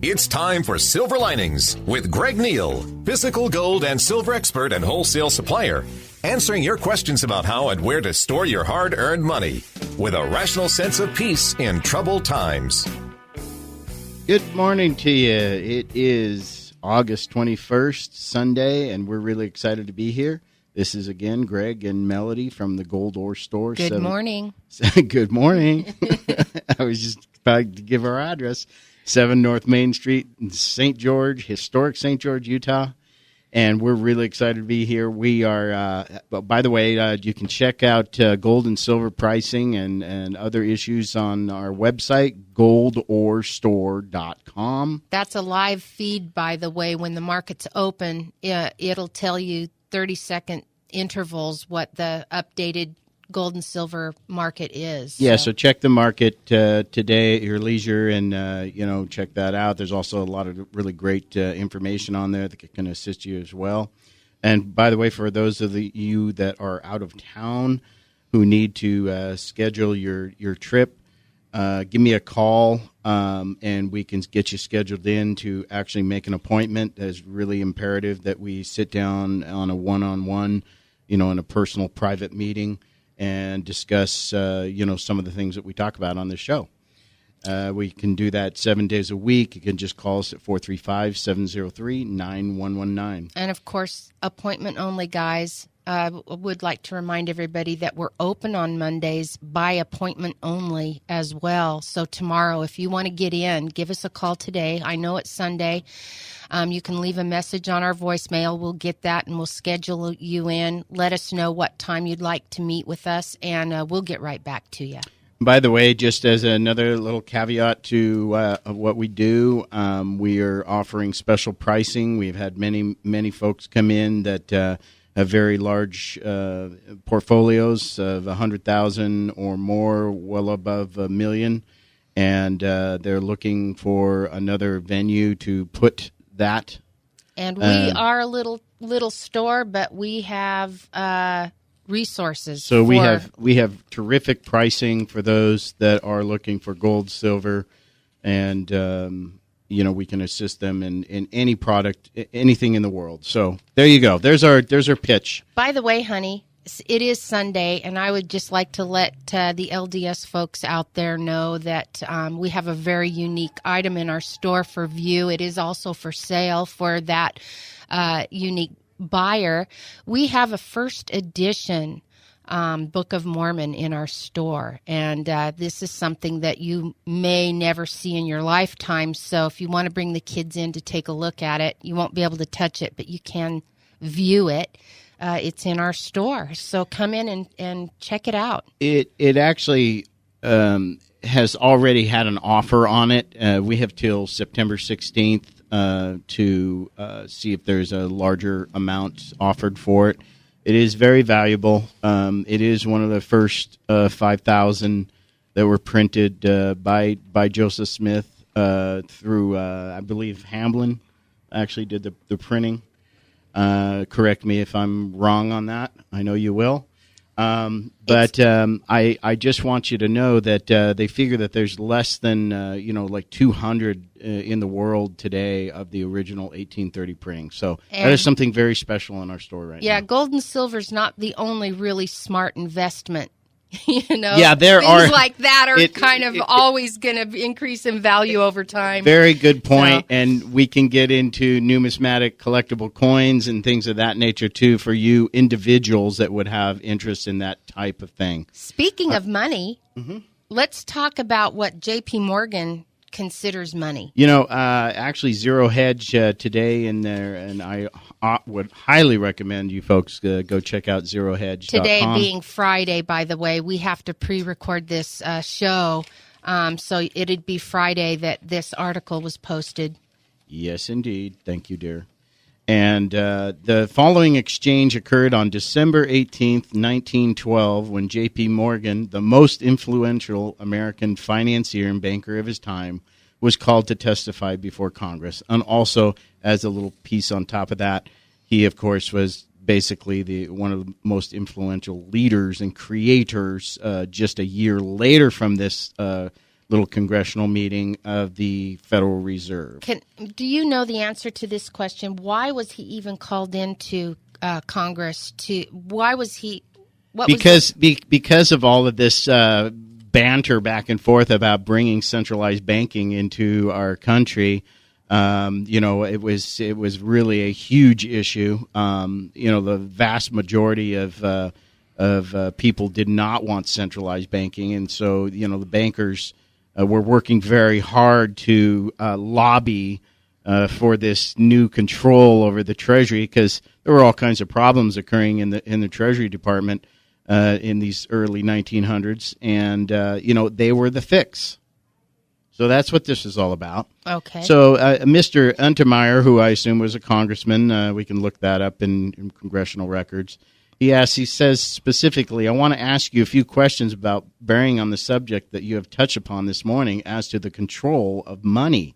It's time for Silver Linings with Greg Neal, physical gold and silver expert and wholesale supplier, answering your questions about how and where to store your hard-earned money with a rational sense of peace in troubled times. Good morning to you. It is August 21st, Sunday, and we're really excited to be here. This is, again, Greg and Melody from the Gold Ore Store. Good morning. Good morning. I was just about to give our address. 7 North Main Street in St. George, historic St. George, Utah. And we're really excited to be here. We are, by the way, you can check out gold and silver pricing and other issues on our website, goldorestore.com. That's a live feed, by the way. When the market's open, it'll tell you 30-second intervals what the updated gold and silver market is. Yeah, so check the market today at your leisure and, check that out. There's also a lot of really great information on there that can assist you as well. And by the way, for those of you that are out of town who need to schedule your trip, give me a call and we can get you scheduled in to actually make an appointment. It's really imperative that we sit down on a one-on-one, in a personal private meeting and discuss, some of the things that we talk about on this show. We can do that 7 days a week. You can just call us at 435-703-9119. And, of course, appointment only, guys. I would like to remind everybody that we're open on Mondays by appointment only as well. So tomorrow, if you want to get in, give us a call today. I know it's Sunday. You can leave a message on our voicemail. We'll get that and we'll schedule you in. Let us know what time you'd like to meet with us, and we'll get right back to you. By the way, just as another little caveat to what we do, we are offering special pricing. We've had many folks come in that have very large portfolios of 100,000 or more, well above $1 million, and they're looking for another venue to put that. And we are a little store, but we have resources. So we have terrific pricing for those that are looking for gold, silver, and we can assist them in any product, anything in the world. So there you go. There's our pitch. By the way, honey, it is Sunday, and I would just like to let the LDS folks out there know that we have a very unique item in our store for view. It is also for sale for that unique buyer. We have a first edition Book of Mormon in our store, and this is something that you may never see in your lifetime. So if you want to bring the kids in to take a look at it, you won't be able to touch it, but you can view it. It's in our store, so come in and check it out. It actually has already had an offer on it. We have till September 16th to see if there's a larger amount offered for it. It is very valuable. It is one of the first 5,000 that were printed by Joseph Smith through, I believe, Hamblin actually did the printing. Correct me if I'm wrong on that. I know you will. But I just want you to know that they figure that there's less than, like 200 in the world today of the original 1830 printing. So that is something very special in our store right now. Yeah, gold and silver is not the only really smart investment. Yeah, things like that are always going to increase in value over time. Very good point. So, and we can get into numismatic collectible coins and things of that nature too for you individuals that would have interest in that type of thing. Speaking of money, let's talk about what J.P. Morgan considers money. Actually Zero Hedge today in there, and I would highly recommend you folks go check out zerohedge.com. Today being Friday, by the way, we have to pre-record this show, so it'd be Friday that this article was posted. Yes, indeed. Thank you, dear. And the following exchange occurred on December 18th, 1912, when J.P. Morgan, the most influential American financier and banker of his time, was called to testify before Congress. And also, as a little piece on top of that, he, of course, was basically one of the most influential leaders and creators just a year later from this little little congressional meeting of the Federal Reserve. Do you know the answer to this question? Why was he even called into Congress? Why was he? Because of all of this banter back and forth about bringing centralized banking into our country. It was really a huge issue. The vast majority of people did not want centralized banking, and so the bankers were working very hard to lobby for this new control over the Treasury, because there were all kinds of problems occurring in the Treasury Department in these early 1900s, and they were the fix. So that's what this is all about. Okay. So Mr. Untermeyer, who I assume was a congressman, we can look that up in congressional records. He says specifically, I want to ask you a few questions about bearing on the subject that you have touched upon this morning as to the control of money.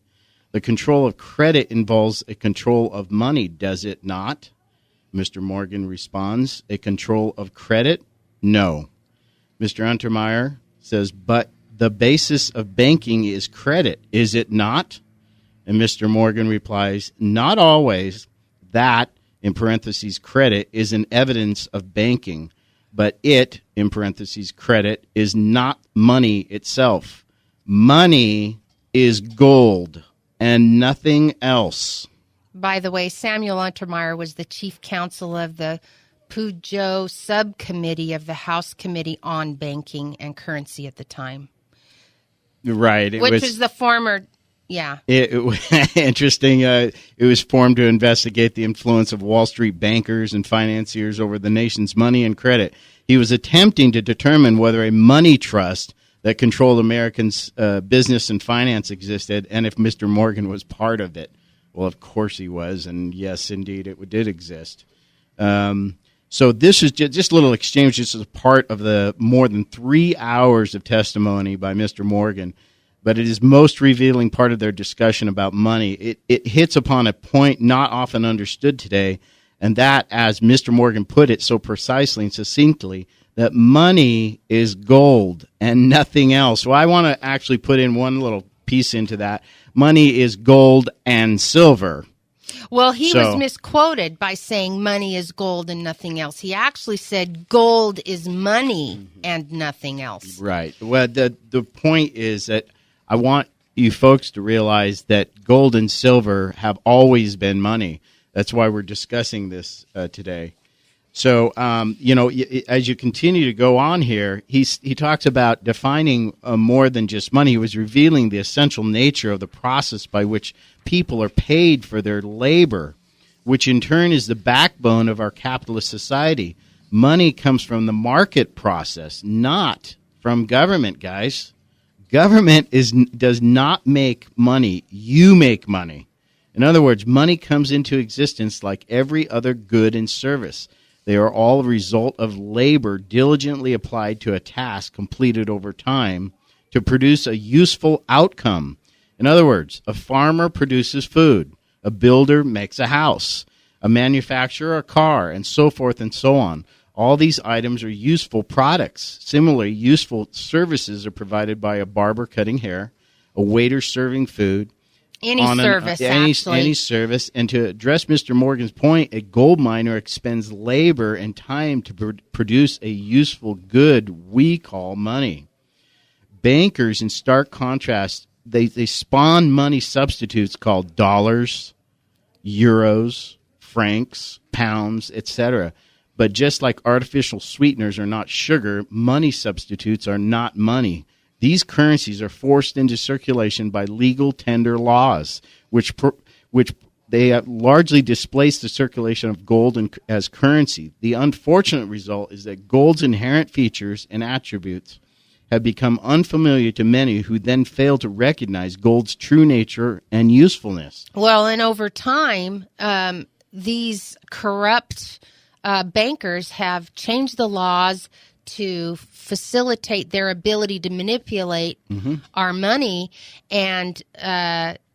The control of credit involves a control of money, does it not? Mr. Morgan responds, a control of credit? No. Mr. Untermeyer says, but the basis of banking is credit, is it not? And Mr. Morgan replies, not always. That, in parentheses, credit, is an evidence of banking, but it, in parentheses, credit, is not money itself. Money is gold and nothing else. By the way, Samuel Untermeyer was the chief counsel of the Peugeot subcommittee of the House Committee on Banking and Currency at the time. Right. Which was the former, yeah. It was interesting. It was formed to investigate the influence of Wall Street bankers and financiers over the nation's money and credit. He was attempting to determine whether a money trust that controlled Americans' business and finance existed, and if Mr. Morgan was part of it. Well, of course he was, and yes, indeed, it did exist. So this is just a little exchange. This is part of the more than 3 hours of testimony by Mr. Morgan, but it is most revealing part of their discussion about money. It hits upon a point not often understood today, and that, as Mr. Morgan put it so precisely and succinctly, that money is gold and nothing else. So I want to actually put in one little piece into that. Money is gold and silver. Well, he was misquoted by saying money is gold and nothing else. He actually said gold is money and nothing else. Right. Well, the point is that I want you folks to realize that gold and silver have always been money. That's why we're discussing this today. So, as you continue to go on here, he talks about defining more than just money. He was revealing the essential nature of the process by which people are paid for their labor, which in turn is the backbone of our capitalist society. Money comes from the market process, not from government, guys. Government does not make money. You make money. In other words, money comes into existence like every other good and service. They are all a result of labor diligently applied to a task completed over time to produce a useful outcome. In other words, a farmer produces food, a builder makes a house, a manufacturer a car, and so forth and so on. All these items are useful products. Similarly, useful services are provided by a barber cutting hair, a waiter serving food, Any service. And to address Mr. Morgan's point, a gold miner expends labor and time to produce a useful good we call money. Bankers, in stark contrast, they spawn money substitutes called dollars, euros, francs, pounds, etc. But just like artificial sweeteners are not sugar, money substitutes are not money. These currencies are forced into circulation by legal tender laws, which they largely displace the circulation of gold as currency. The unfortunate result is that gold's inherent features and attributes have become unfamiliar to many who then fail to recognize gold's true nature and usefulness. Well, and over time, these corrupt bankers have changed the laws to facilitate their ability to manipulate our money and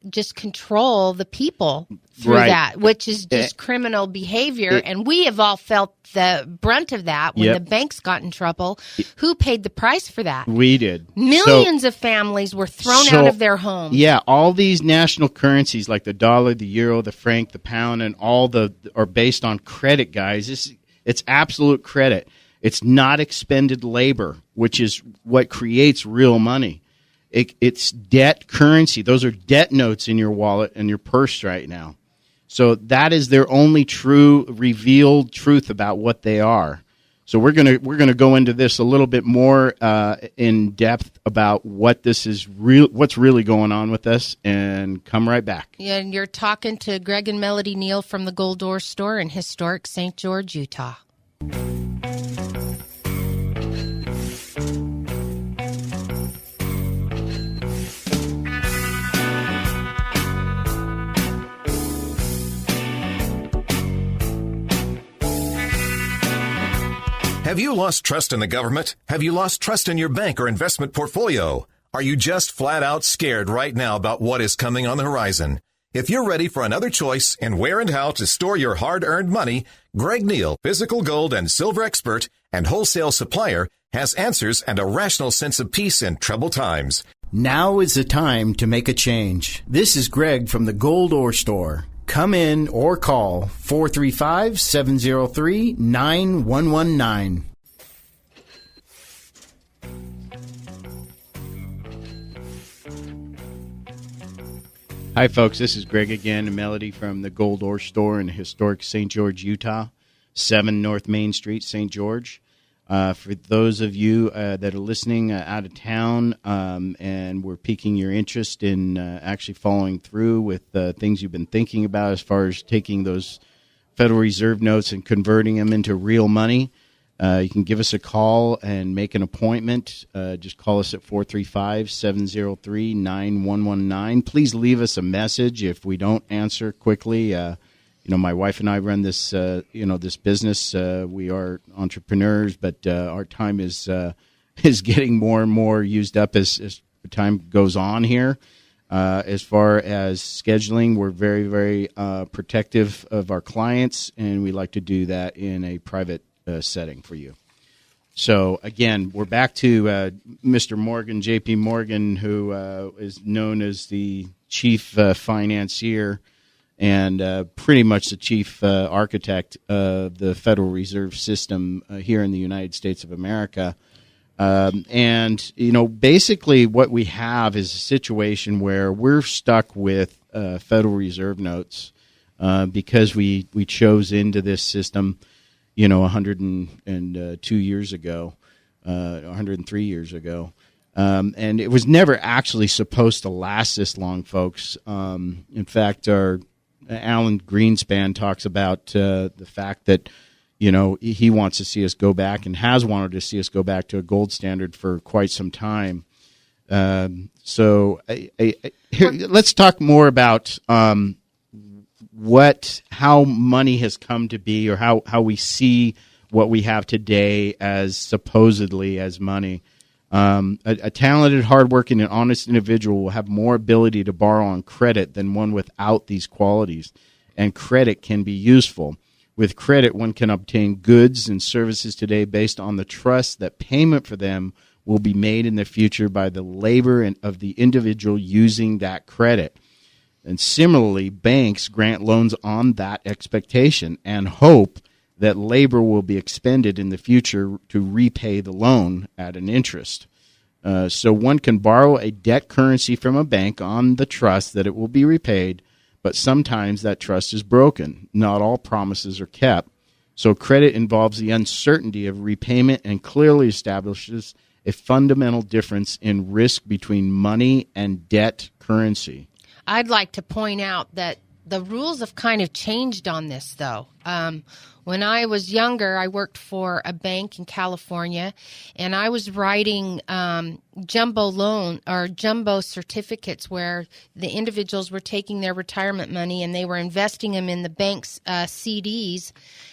just control the people through that, which is just criminal behavior. And we have all felt the brunt of that when the banks got in trouble. Who paid the price for that? We did. Millions of families were thrown out of their homes. Yeah, all these national currencies like the dollar, the euro, the franc, the pound, and are based on credit, guys. It's absolute credit. It's not expended labor, which is what creates real money. It's debt currency. Those are debt notes in your wallet and your purse right now. So that is their only true revealed truth about what they are. So we're gonna go into this a little bit more in depth about what this is what's really going on with us, and come right back. Yeah, and you're talking to Greg and Melody Neal from the Gold Door Store in historic St. George, Utah. Have you lost trust in the government? Have you lost trust in your bank or investment portfolio? Are you just flat out scared right now about what is coming on the horizon? If you're ready for another choice in where and how to store your hard-earned money, Greg Neal, physical gold and silver expert and wholesale supplier, has answers and a rational sense of peace in troubled times. Now is the time to make a change. This is Greg from the Gold Ore Store. Come in or call 435-703-9119. Hi, folks. This is Greg again, and Melody from the Gold Ore Store in historic St. George, Utah, 7 North Main Street, St. George. For those of you that are listening out of town and we're piquing your interest in actually following through with things you've been thinking about as far as taking those Federal Reserve notes and converting them into real money, you can give us a call and make an appointment. Just call us at 435-703-9119. Please leave us a message if we don't answer quickly. My wife and I run this, this business. We are entrepreneurs, but our time is getting more and more used up as time goes on here. As far as scheduling, we're very, very protective of our clients, and we like to do that in a private setting for you. So, again, we're back to Mr. Morgan, J.P. Morgan, who is known as the chief financier and pretty much the chief architect of the Federal Reserve System here in the United States of America. Basically what we have is a situation where we're stuck with Federal Reserve notes because we chose into this system, 102 years ago, 103 years ago. And it was never actually supposed to last this long, folks. In fact, our Alan Greenspan talks about the fact that, he wants to see us go back and has wanted to see us go back to a gold standard for quite some time. So let's talk more about how money has come to be, or how we see what we have today as supposedly as money. A talented, hardworking, and honest individual will have more ability to borrow on credit than one without these qualities, and credit can be useful. With credit, one can obtain goods and services today based on the trust that payment for them will be made in the future by the labor of the individual using that credit. And similarly, banks grant loans on that expectation and hope that labor will be expended in the future to repay the loan at an interest. So one can borrow a debt currency from a bank on the trust that it will be repaid, but sometimes that trust is broken. Not all promises are kept. So credit involves the uncertainty of repayment and clearly establishes a fundamental difference in risk between money and debt currency. I'd like to point out that the rules have kind of changed on this, though. When I was younger, I worked for a bank in California, and I was writing jumbo certificates where the individuals were taking their retirement money and they were investing them in the bank's CDs,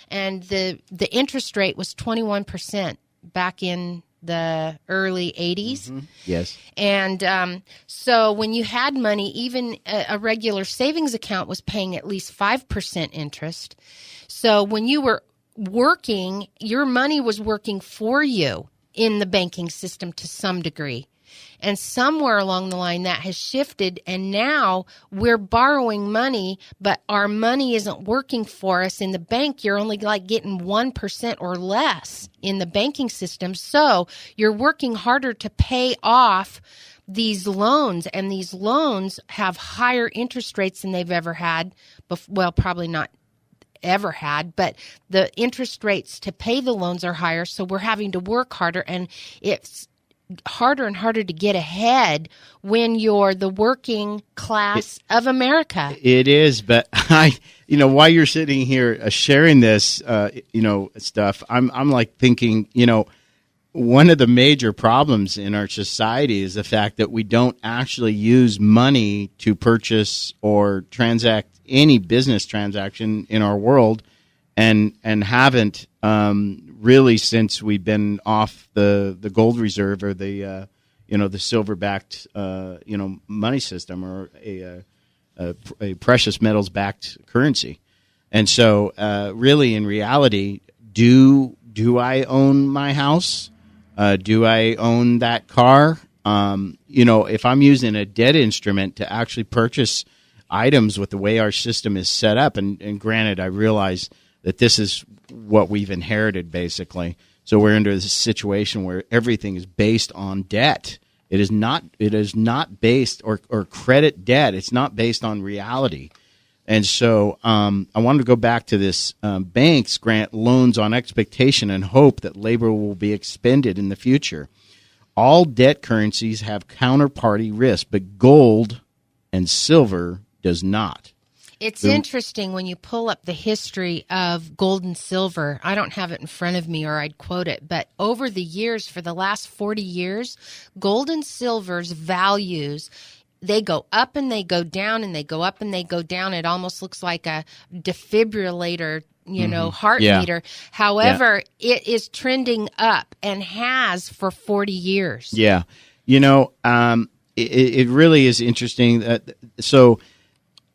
and the interest rate was 21%. back in the early 80s. Mm-hmm. Yes. And so when you had money, even a regular savings account was paying at least 5% interest. So when you were working, your money was working for you in the banking system to some degree. And somewhere along the line that has shifted, and now we're borrowing money, but our money isn't working for us in the bank. You're only like getting 1% or less in the banking system. So you're working harder to pay off these loans, and these loans have higher interest rates than they've ever had. Well, probably not ever had, but the interest rates to pay the loans are higher. So we're having to work harder, and it's harder and harder to get ahead when you're the working class of America. It is, but while you're sitting here sharing this, stuff, I'm like thinking, one of the major problems in our society is the fact that we don't actually use money to purchase or transact any business transaction in our world, and haven't really since we've been off the gold reserve or the silver-backed money system, or a precious metals backed currency. And so really in reality, do I own my house? Do I own that car? If I'm using a debt instrument to actually purchase items with the way our system is set up, and granted, I realize that this is what we've inherited, basically. So we're into this situation where everything is based on debt. It is not based or credit debt. It's not based on reality. And so I wanted to go back to this. Banks grant loans on expectation and hope that labor will be expended in the future. All debt currencies have counterparty risk, but gold and silver does not. It's interesting when you pull up the history of gold and silver. I don't have it in front of me, or I'd quote it. But over the years, for the last 40 years, gold and silver's values, they go up and they go down, and they go up and they go down. It almost looks like a defibrillator, heart meter. However, it is trending up and has for 40 years. Yeah. It really is interesting. So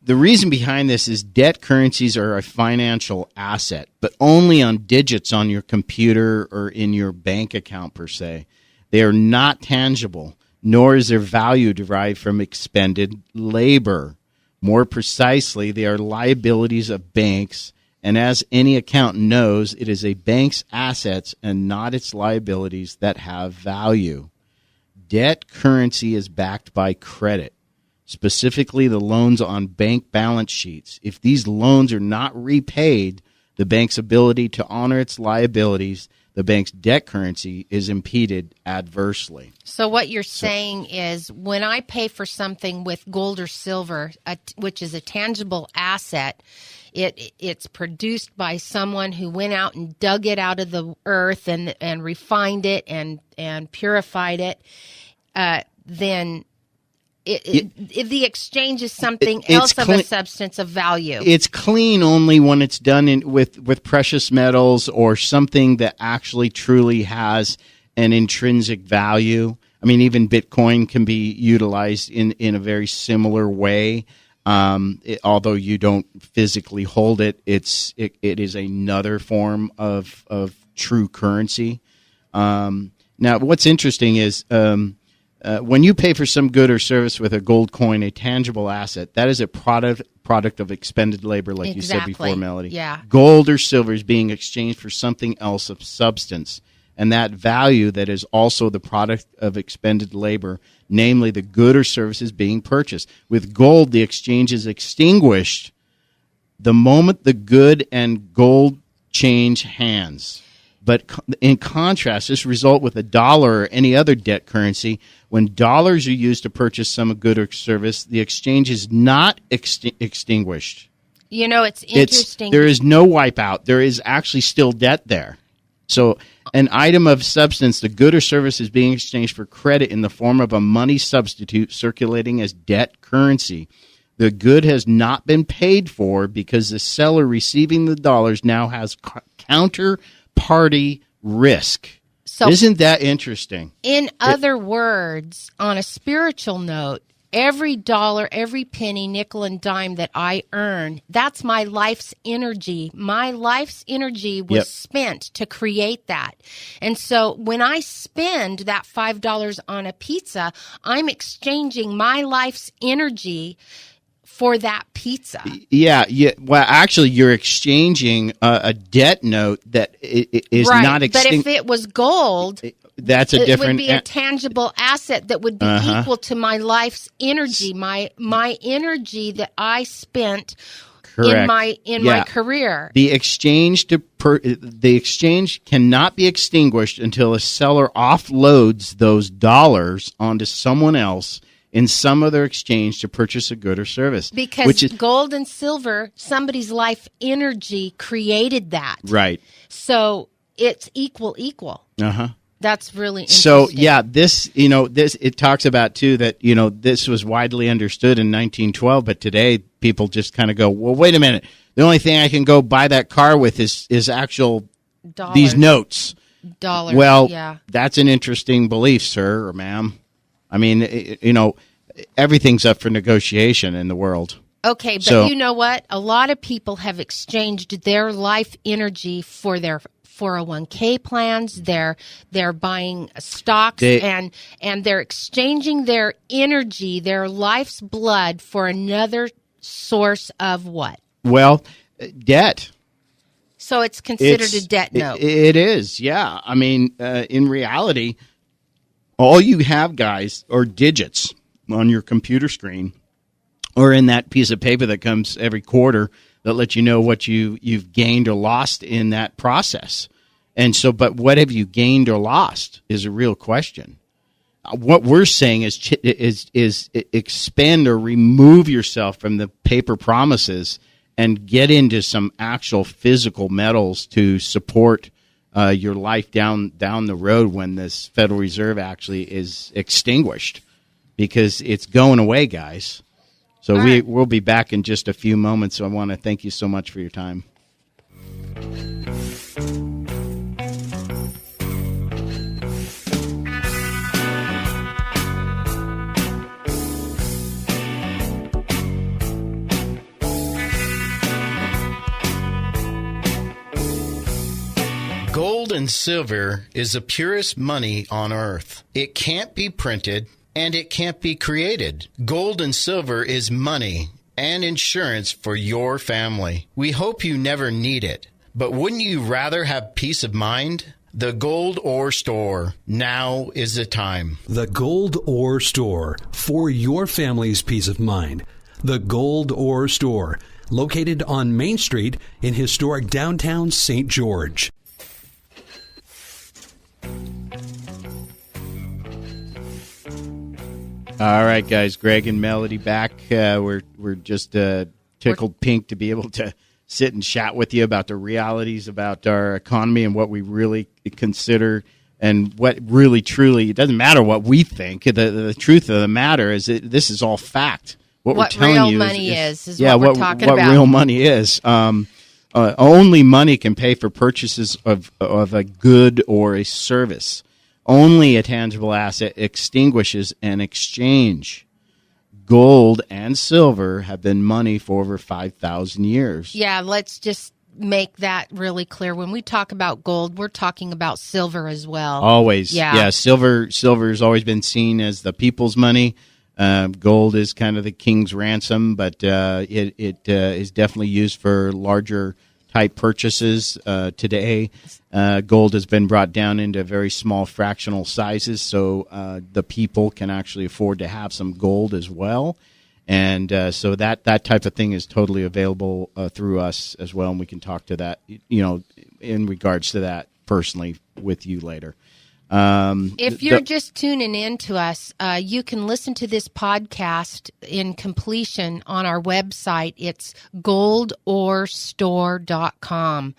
the reason behind this is debt currencies are a financial asset, but only on digits on your computer or in your bank account per se. They are not tangible, nor is their value derived from expended labor. More precisely, they are liabilities of banks, and as any accountant knows, it is a bank's assets and not its liabilities that have value. Debt currency is backed by credit, specifically the loans on bank balance sheets. If these loans are not repaid, the bank's ability to honor its liabilities, the bank's debt currency, is impeded adversely. So what you're saying is, when I pay for something with gold or silver, which is a tangible asset, it's produced by someone who went out and dug it out of the earth and refined it and purified it, then if the exchange is something else of a substance of value. It's clean only when it's done with precious metals or something that actually truly has an intrinsic value. I mean, even Bitcoin can be utilized in a very similar way. Although you don't physically hold it, it is another form of true currency. Now, what's interesting is when you pay for some good or service with a gold coin, a tangible asset, that is a product of expended labor, like you said before, Melody. Yeah. Gold or silver is being exchanged for something else of substance, and that value that is also the product of expended labor, namely the good or services being purchased. With gold, the exchange is extinguished the moment the good and gold change hands. But in contrast, this result with a dollar or any other debt currency, when dollars are used to purchase some good or service, the exchange is not extinguished. It's interesting. There is no wipeout. There is actually still debt there. So an item of substance, the good or service, is being exchanged for credit in the form of a money substitute circulating as debt currency. The good has not been paid for because the seller receiving the dollars now has counterparty risk. So isn't that interesting? in other words, on a spiritual note, every dollar, every penny, nickel, and dime that I earn, that's my life's energy. My life's energy was Yep. spent to create that. And so when I spend that $5 on a pizza, I'm exchanging my life's energy for that pizza. Yeah. Well, actually, you're exchanging a debt note that is Right. not But extinct. if it was gold, That's a it different. would be a tangible asset that would be equal to my life's energy, my energy that I spent Correct. in my career. The exchange the exchange cannot be extinguished until a seller offloads those dollars onto someone else in some other exchange to purchase a good or service. Because which is gold and silver, somebody's life energy created that. right. So it's equal. That's really interesting. So yeah, this it talks about too that this was widely understood in 1912, but today people just kind of go, well, wait a minute. The only thing I can go buy that car with is actual Dollars. these notes. Dollars. Well, yeah. that's an interesting belief, sir or ma'am. I mean, everything's up for negotiation in the world. Okay, but So- you know what? A lot of people have exchanged their life energy for their 401k plans. They're buying stocks and they're exchanging their energy, their life's blood for another source of what? Well, debt. So it's considered a debt note. It is, yeah. I mean, in reality, all you have, guys, are digits on your computer screen or in that piece of paper that comes every quarter that lets you know what you've gained or lost in that process. And so, but what have you gained or lost is a real question. What we're saying is expend or remove yourself from the paper promises and get into some actual physical metals to support your life down the road when this Federal Reserve actually is extinguished, because it's going away, guys. So we'll be back in just a few moments. So I want to thank you so much for your time. Gold and silver is the purest money on earth. It can't be printed and it can't be created. Gold and silver is money and insurance for your family. We hope you never need it, but wouldn't you rather have peace of mind? The Gold Ore Store. Now is the time. The Gold Ore Store, for your family's peace of mind. The Gold Ore Store, located on Main Street in historic downtown St. George. All right, guys. Greg and Melody back. We're just tickled pink to be able to sit and chat with you about the realities about our economy and what we really consider and what really truly. It doesn't matter what we think. The truth of the matter is that this is all fact. What we're telling real you money is yeah, what we're talking about. What real money is. Only money can pay for purchases of a good or a service. Only a tangible asset extinguishes an exchange. Gold and silver have been money for over 5,000 years. Yeah, let's just make that really clear. When we talk about gold, we're talking about silver as well. Always. Yeah. Silver has always been seen as the people's money. Gold is kind of the king's ransom, but it is definitely used for larger type purchases today. Gold has been brought down into very small fractional sizes, so the people can actually afford to have some gold as well. And so that type of thing is totally available through us as well, and we can talk to that, in regards to that personally with you later. If you're just tuning in to us, you can listen to this podcast in completion on our website. It's goldorestore.com.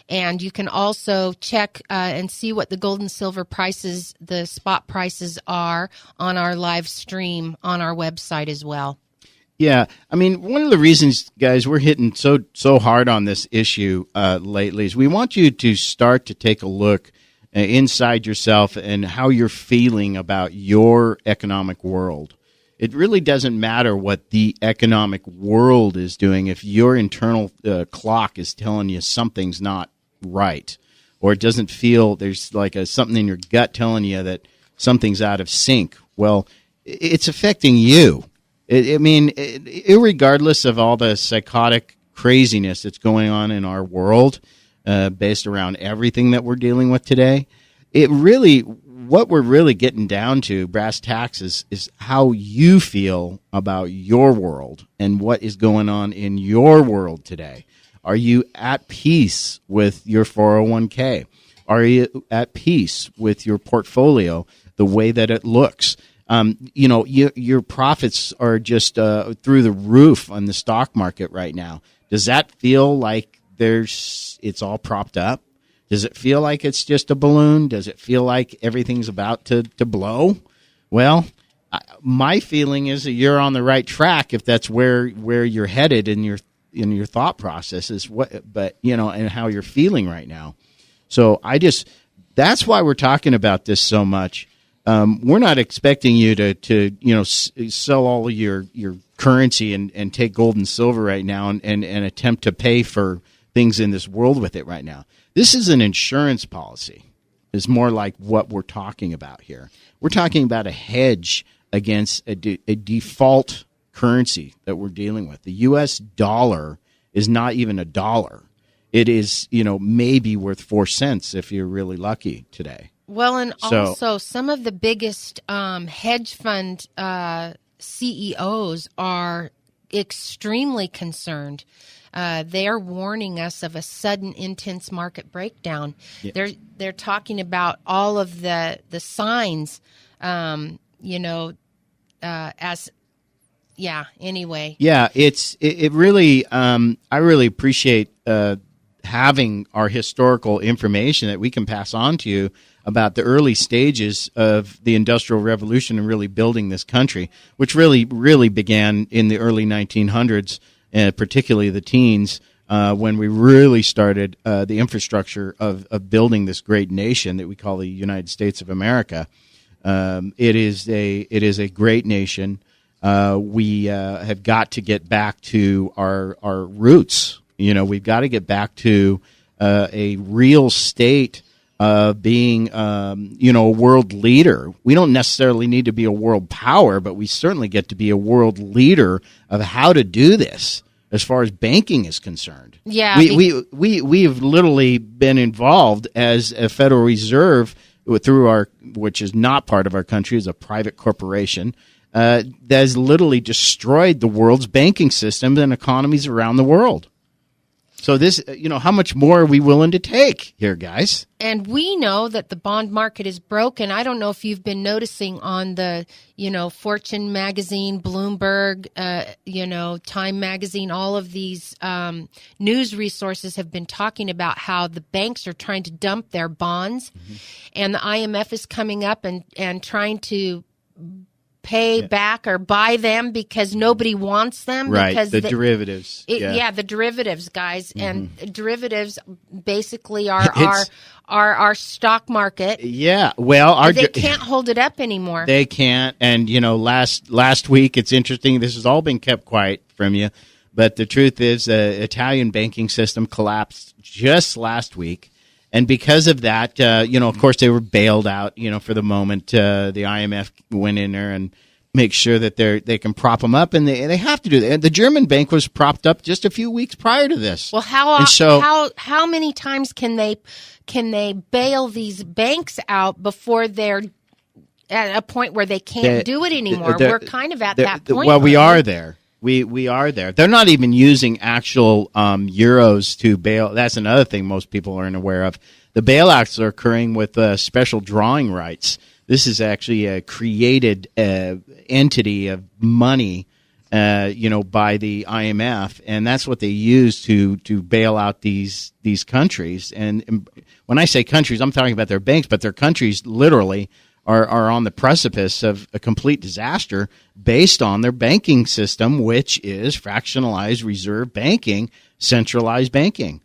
And you can also check and see what the gold and silver prices, the spot prices are on our live stream on our website as well. Yeah, I mean, one of the reasons, guys, we're hitting so hard on this issue lately is we want you to start to take a look inside yourself and how you're feeling about your economic world. It really doesn't matter what the economic world is doing if your internal clock is telling you something's not right, or it doesn't feel there's like something in your gut telling you that something's out of sync. Well, it's affecting you. Irregardless of all the psychotic craziness that's going on in our world, based around everything that we're dealing with today, what we're really getting down to, brass tacks, is how you feel about your world and what is going on in your world today. Are you at peace with your 401k? Are you at peace with your portfolio, the way that it looks? Your profits are just through the roof on the stock market right now. Does that feel like it's all propped up? Does it feel like it's just a balloon? Does it feel like everything's about to blow? Well, my feeling is that you're on the right track if that's where you're headed in your thought process is and how you're feeling right now. So that's why we're talking about this so much. We're not expecting you to sell all of your currency and take gold and silver right now and attempt to pay for things in this world with it right now. This is an insurance policy, is more like what we're talking about here. We're talking about a hedge against a default currency that we're dealing with. The U.S. dollar is not even a dollar. It is, maybe worth 4 cents if you're really lucky today. Well, and also some of the biggest hedge fund CEOs are extremely concerned. They are warning us of a sudden, intense market breakdown. Yeah. They're talking about all of the signs, Anyway. Yeah, it really. I really appreciate having our historical information that we can pass on to you about the early stages of the Industrial Revolution and really building this country, which really began in the early 1900s. Particularly the teens, when we really started the infrastructure of building this great nation that we call the United States of America. It is a great nation. We have got to get back to our roots. We've got to get back to a real state of being, a world leader. We don't necessarily need to be a world power, but we certainly get to be a world leader of how to do this as far as banking is concerned. Yeah, we have literally been involved as a Federal Reserve which is not part of our country, is a private corporation that has literally destroyed the world's banking system and economies around the world. So this, how much more are we willing to take here, guys? And we know that the bond market is broken. I don't know if you've been noticing on the, Fortune magazine, Bloomberg, Time magazine, all of these news resources have been talking about how the banks are trying to dump their bonds. Mm-hmm. And the IMF is coming up and trying to pay back or buy them because nobody wants them. Right, because the derivatives. The derivatives, guys. Mm-hmm. And derivatives basically are our stock market. Yeah, well, they can't hold it up anymore. They can't. And, last week, it's interesting. This has all been kept quiet from you. But the truth is the Italian banking system collapsed just last week. And because of that, of course, they were bailed out, for the moment. The IMF went in there and make sure that they can prop them up, and they have to do that. The German bank was propped up just a few weeks prior to this. Well, how many times can they bail these banks out before they're at a point where they can't do it anymore? We're kind of at that point. Well, we are there. We are there. They're not even using actual euros to bail. That's another thing most people aren't aware of. The bailouts are occurring with special drawing rights. This is actually a created entity of money, by the IMF, and that's what they use to bail out these countries. And when I say countries, I'm talking about their banks, but their countries literally are on the precipice of a complete disaster based on their banking system, which is fractionalized reserve banking, centralized banking.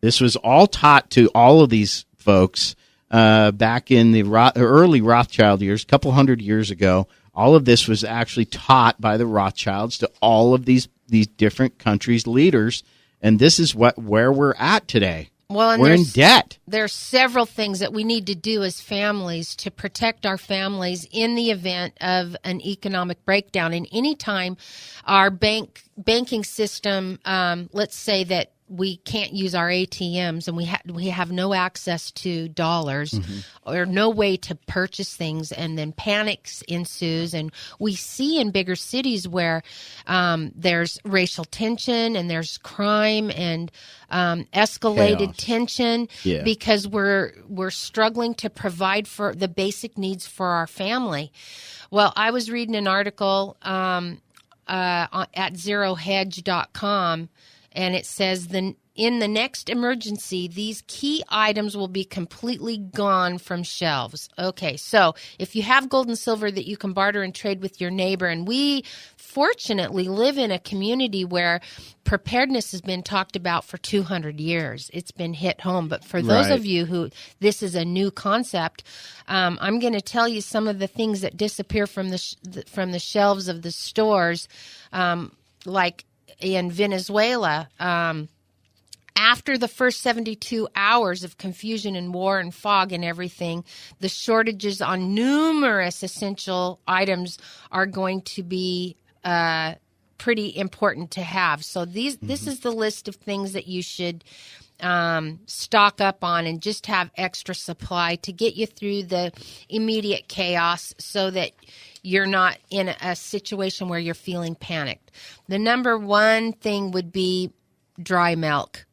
This was all taught to all of these folks back in the early Rothschild years, a couple hundred years ago. All of this was actually taught by the Rothschilds to all of these different countries' leaders, and this is where we're at today. Well, and we're in debt. There's several things that we need to do as families to protect our families in the event of an economic breakdown. And anytime our banking system, let's say that we can't use our ATMs and we have no access to dollars or no way to purchase things, and then panic ensues. And we see in bigger cities where there's racial tension and there's crime and escalated Chaos. tension Yeah. because we're struggling to provide for the basic needs for our family. Well, I was reading an article at zerohedge.com, and it says in the next emergency, these key items will be completely gone from shelves. Okay, so if you have gold and silver that you can barter and trade with your neighbor, and we fortunately live in a community where preparedness has been talked about for 200 years. It's been hit home. But for those Right. of you who this is a new concept, I'm going to tell you some of the things that disappear from the shelves of the stores, like in Venezuela. After the first 72 hours of confusion and war and fog and everything, the shortages on numerous essential items are going to be pretty important to have. So this is the list of things that you should stock up on and just have extra supply to get you through the immediate chaos so that you're not in a situation where you're feeling panicked. The number one thing would be dry milk.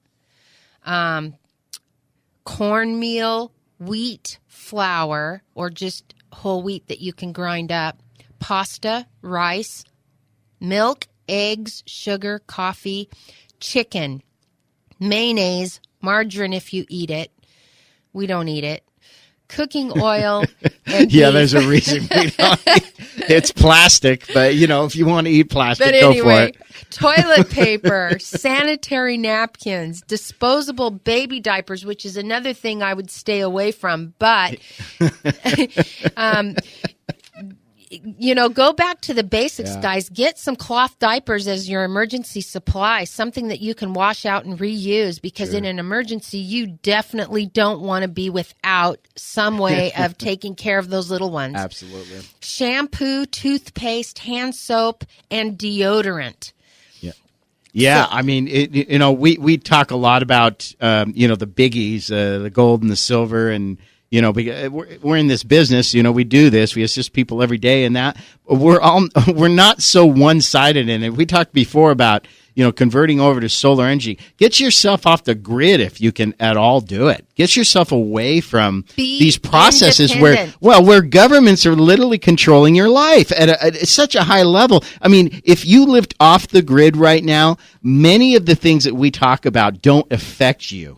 Cornmeal, wheat, flour, or just whole wheat that you can grind up, pasta, rice, milk, eggs, sugar, coffee, chicken, mayonnaise, margarine if you eat it. We don't eat it. Cooking oil. And Yeah, beef. there's a reason we don't. It's plastic, but if you want to eat plastic, But go anyway, for it. toilet paper, sanitary napkins, disposable baby diapers, which is another thing I would stay away from. But, go back to the basics, guys. Get some cloth diapers as your emergency supply, something that you can wash out and reuse, because in an emergency, you definitely don't want to be without some way of taking care of those little ones. Absolutely. Shampoo, toothpaste, hand soap, and deodorant. Yeah, I mean, we talk a lot about the biggies, the gold and the silver, and because we're in this business. We do this. We assist people every day, and that we're not so one sided in it. We talked before about converting over to solar energy. Get yourself off the grid if you can at all do it. Get yourself away from these processes where governments are literally controlling your life at such a high level. I mean, if you lived off the grid right now, many of the things that we talk about don't affect you,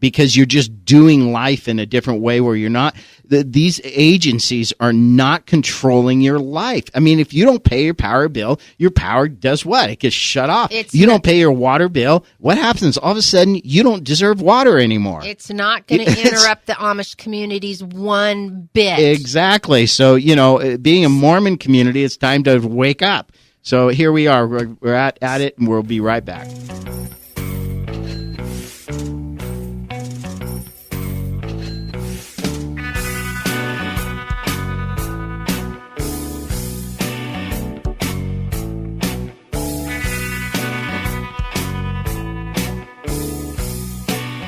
because you're just doing life in a different way where you're not. These agencies are not controlling your life. I mean, if you don't pay your power bill, your power does what? It gets shut off. Don't pay your water bill, what happens? All of a sudden, you don't deserve water anymore. It's not going to interrupt the Amish communities one bit. Exactly. So, being a Mormon community, it's time to wake up. So here we are. We're at it, and we'll be right back.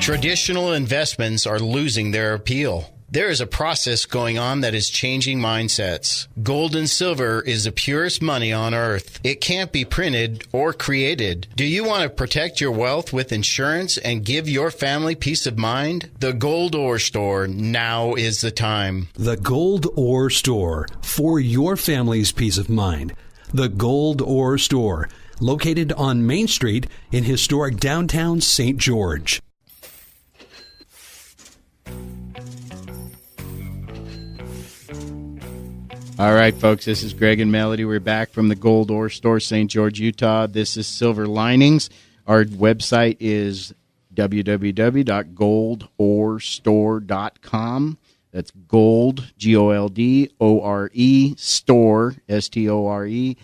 Traditional investments are losing their appeal. There is a process going on that is changing mindsets. Gold and silver is the purest money on earth. It can't be printed or created. Do you want to protect your wealth with insurance and give your family peace of mind? The Gold Ore Store, now is the time. The Gold Ore Store, for your family's peace of mind. The Gold Ore Store, located on Main Street in historic downtown St. George. All right, folks, this is Greg and Melody. We're back from the Gold Ore Store, St. George, Utah. This is Silver Linings. Our website is www.goldorestore.com. That's Gold, GOLDORE, store, STORE.com.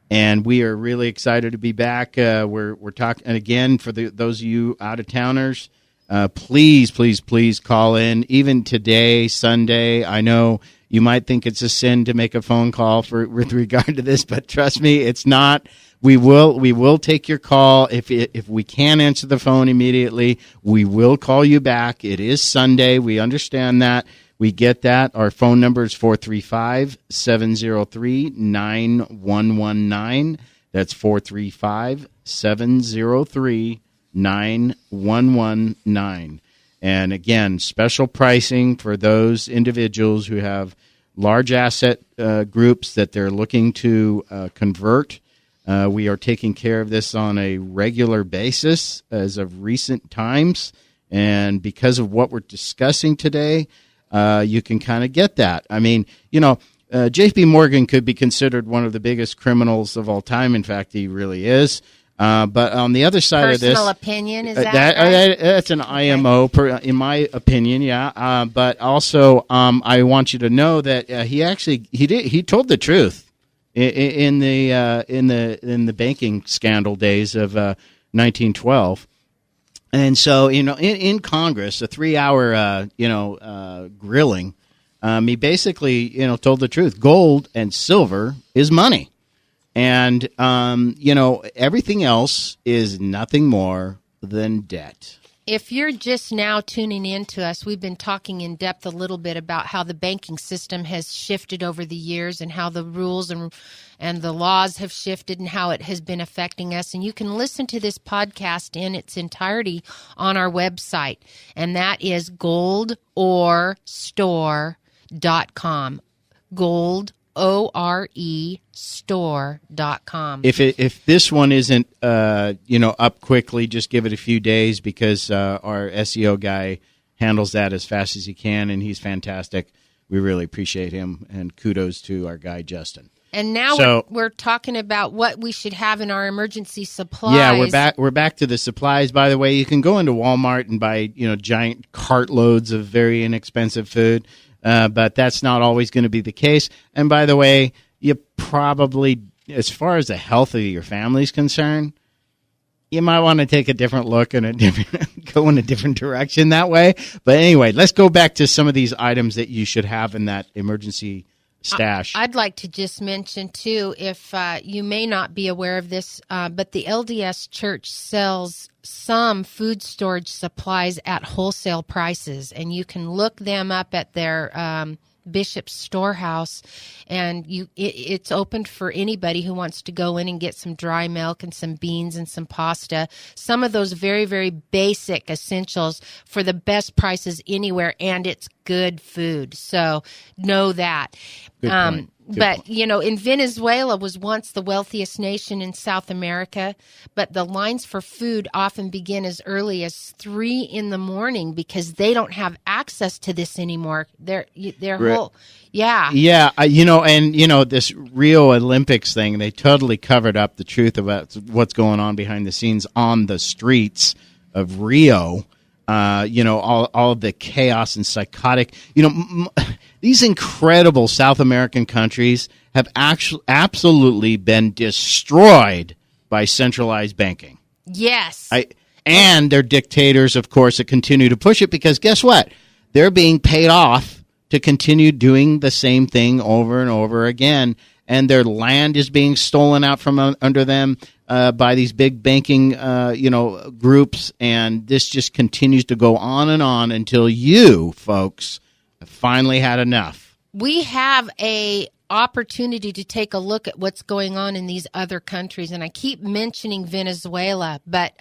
And we are really excited to be back. We're talking, and again, for those of you out-of-towners, please call in. Even today, Sunday, I know you might think it's a sin to make a phone call with regard to this, but trust me, it's not. We will take your call. If we can't answer the phone immediately, we will call you back. It is Sunday. We understand that. We get that. Our phone number is 435-703-9119. That's 435-703-9119. And again, special pricing for those individuals who have large asset groups that they're looking to convert. We are taking care of this on a regular basis as of recent times. And because of what we're discussing today, you can kind of get that. I mean, J.P. Morgan could be considered one of the biggest criminals of all time. In fact, he really is. But on the other side of this, personal opinion, is that right? That's an IMO, in my opinion, yeah. But also, I want you to know that he told the truth in the banking scandal days of 1912. And so, in Congress, a 3-hour, grilling, he basically, told the truth. Gold and silver is money. And, everything else is nothing more than debt. If you're just now tuning in to us, we've been talking in depth a little bit about how the banking system has shifted over the years and how the rules and the laws have shifted and how it has been affecting us. And you can listen to this podcast in its entirety on our website, and that is goldorestore.com. goldorestore.com. If this one isn't up quickly, just give it a few days because our SEO guy handles that as fast as he can, and he's fantastic. We really appreciate him, and kudos to our guy Justin. And now we're talking about what we should have in our emergency supplies. Yeah, we're back to the supplies. By the way, you can go into Walmart and buy giant cartloads of very inexpensive food. But that's not always going to be the case. And by the way, you probably, as far as the health of your family is concerned, you might want to take a different look and go in a different direction that way. But anyway, let's go back to some of these items that you should have in that emergency stash. I'd like to just mention, too, if you may not be aware of this, but the LDS Church sells some food storage supplies at wholesale prices, and you can look them up at their Bishop's Storehouse, and it's open for anybody who wants to go in and get some dry milk and some beans and some pasta, some of those very, very basic essentials for the best prices anywhere, and it's good food. So know that. Good point. But, in Venezuela was once the wealthiest nation in South America, but the lines for food often begin as early as 3 a.m. because they don't have access to this anymore. Their whole, yeah. Yeah, this Rio Olympics thing, they totally covered up the truth about what's going on behind the scenes on the streets of Rio. All of the chaos and psychotic, these incredible South American countries have absolutely been destroyed by centralized banking. Yes. And their dictators, of course, that continue to push it because guess what? They're being paid off to continue doing the same thing over and over again. And their land is being stolen out from under them by these big banking, groups. And this just continues to go on and on until you, folks, have finally had enough. We have a opportunity to take a look at what's going on in these other countries. And I keep mentioning Venezuela, but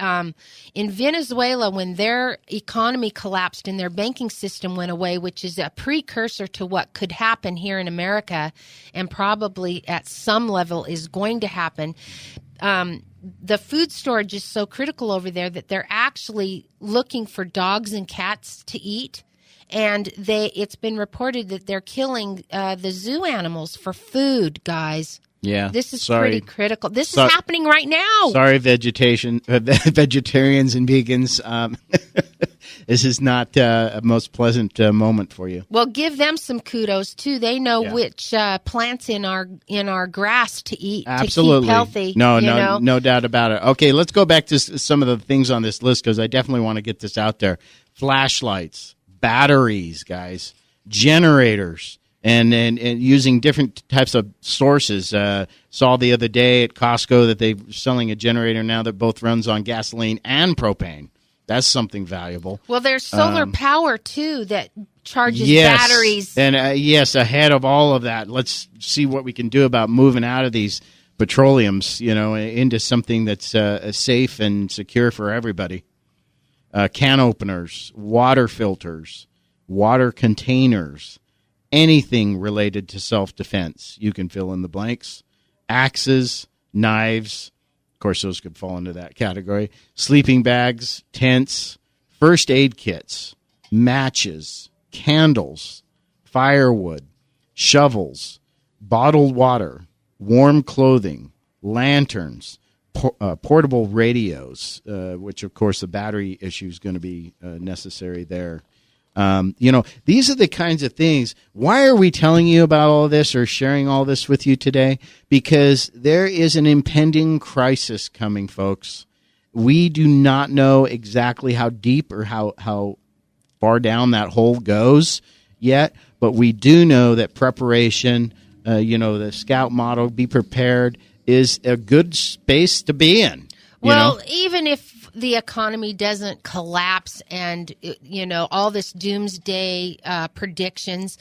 in Venezuela, when their economy collapsed and their banking system went away, which is a precursor to what could happen here in America and probably at some level is going to happen, the food storage is so critical over there that they're actually looking for dogs and cats to eat. And it's been reported that they're killing the zoo animals for food, guys. Yeah, this is pretty critical. This is happening right now. Sorry, vegetarians and vegans. This is not a most pleasant moment for you. Well, give them some kudos too. They know which plants in our grass to eat Absolutely. to keep healthy. No doubt about it. Okay, let's go back to some of the things on this list because I definitely want to get this out there. Flashlights, batteries, guys, generators, and using different types of sources. Saw the other day at Costco that they're selling a generator now that both runs on gasoline and propane. That's something valuable. Well, there's solar power, too, that charges batteries. And ahead of all of that, let's see what we can do about moving out of these petroleums, into something that's safe and secure for everybody. Can openers, water filters, water containers, anything related to self-defense. You can fill in the blanks. Axes, knives. Of course, those could fall into that category. Sleeping bags, tents, first aid kits, matches, candles, firewood, shovels, bottled water, warm clothing, lanterns, portable radios, which, of course, the battery issue is going to be necessary there. These are the kinds of things. Why are we telling you about all this or sharing all this with you today? Because there is an impending crisis coming, folks. We do not know exactly how deep or how far down that hole goes yet, but we do know that preparation, the Scout motto, be prepared, is a good space to be in. Well, even if the economy doesn't collapse and, all this doomsday predictions,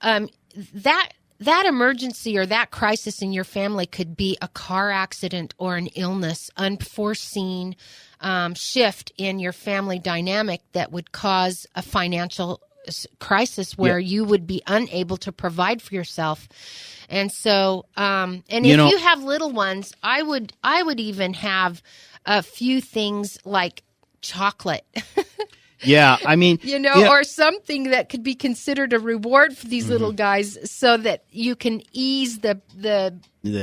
that emergency or that crisis in your family could be a car accident or an illness, unforeseen shift in your family dynamic that would cause a financial crisis where you would be unable to provide for yourself. And so, if you have little ones, I would even have a few things like chocolate. Yeah, I mean, or something that could be considered a reward for these little guys, so that you can ease the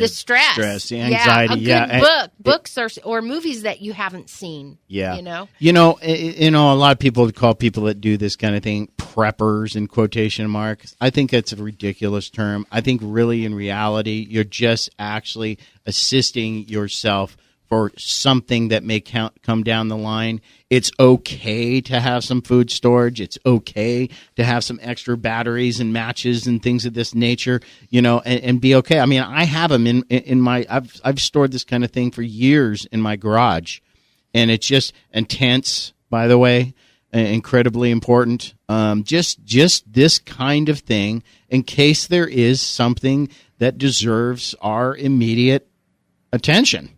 stress, the anxiety. A good books or movies that you haven't seen. Yeah, a lot of people would call people that do this kind of thing preppers in quotation marks. I think that's a ridiculous term. I think really, in reality, you're just actually assisting yourself for something that may come down the line. It's okay to have some food storage. It's okay to have some extra batteries and matches and things of this nature, and be okay. I mean, I have them in my. I've stored this kind of thing for years in my garage, and it's just intense. By the way, incredibly important. Just this kind of thing in case there is something that deserves our immediate attention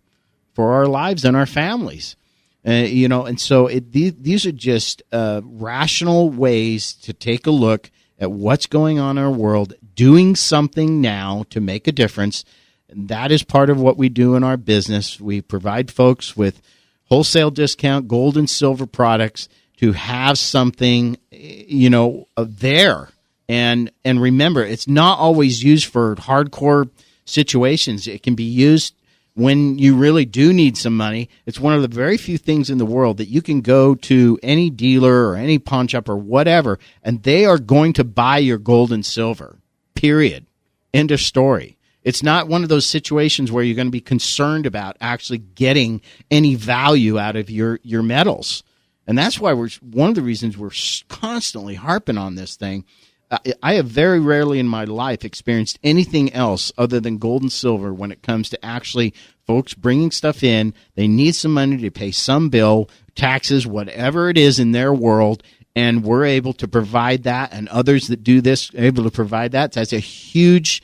for our lives and our families, and so these are just rational ways to take a look at what's going on in our world, doing something now to make a difference. And that is part of what we do in our business. We provide folks with wholesale discount gold and silver products to have something, there. And remember, it's not always used for hardcore situations. It can be used when you really do need some money. It's one of the very few things in the world that you can go to any dealer or any pawn shop or whatever, and they are going to buy your gold and silver, period. End of story. It's not one of those situations where you're going to be concerned about actually getting any value out of your metals. And that's why one of the reasons we're constantly harping on this thing. I have very rarely in my life experienced anything else other than gold and silver when it comes to actually folks bringing stuff in. They need some money to pay some bill, taxes, whatever it is in their world, and we're able to provide that, and others that do this are able to provide that. That's a huge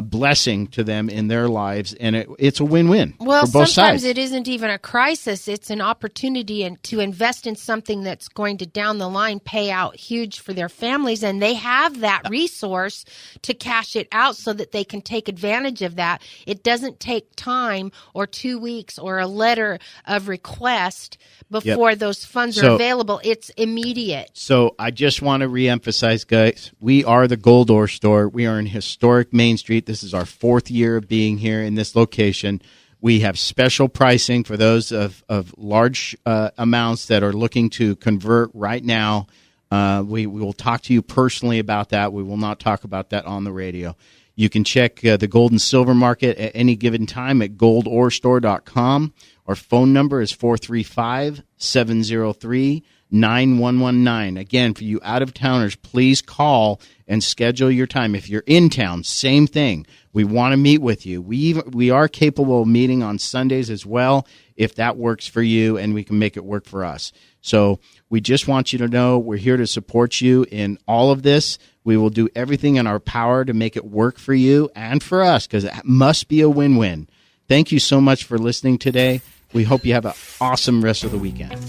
blessing to them in their lives, and it's a win-win for both sides. Sometimes it isn't even a crisis. It's an opportunity to invest in something that's going to, down the line, pay out huge for their families, and they have that resource to cash it out so that they can take advantage of that. It doesn't take time or 2 weeks or a letter of request before those funds are available. It's immediate. So I just want to reemphasize, guys, we are the Gold Ore Store. We are in historic Main Street. This is our 4th year of being here in this location. We have special pricing for those of large amounts that are looking to convert right now. We will talk to you personally about that. We will not talk about that on the radio. You can check the gold and silver market at any given time at goldorestore.com. Our phone number is 435-703-9119. Again, for you out-of-towners, please call and schedule your time. If you're in town, same thing. We want to meet with you. We are capable of meeting on Sundays as well, if that works for you, and we can make it work for us. So we just want you to know we're here to support you in all of this. We will do everything in our power to make it work for you and for us, because it must be a win-win. Thank you so much for listening today. We hope you have an awesome rest of the weekend.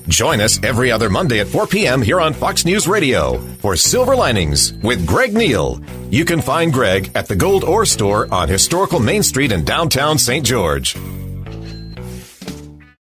Join us every other Monday at 4 p.m. here on Fox News Radio for Silver Linings with Greg Neal. You can find Greg at the Gold Ore Store on historical Main Street in downtown St. George.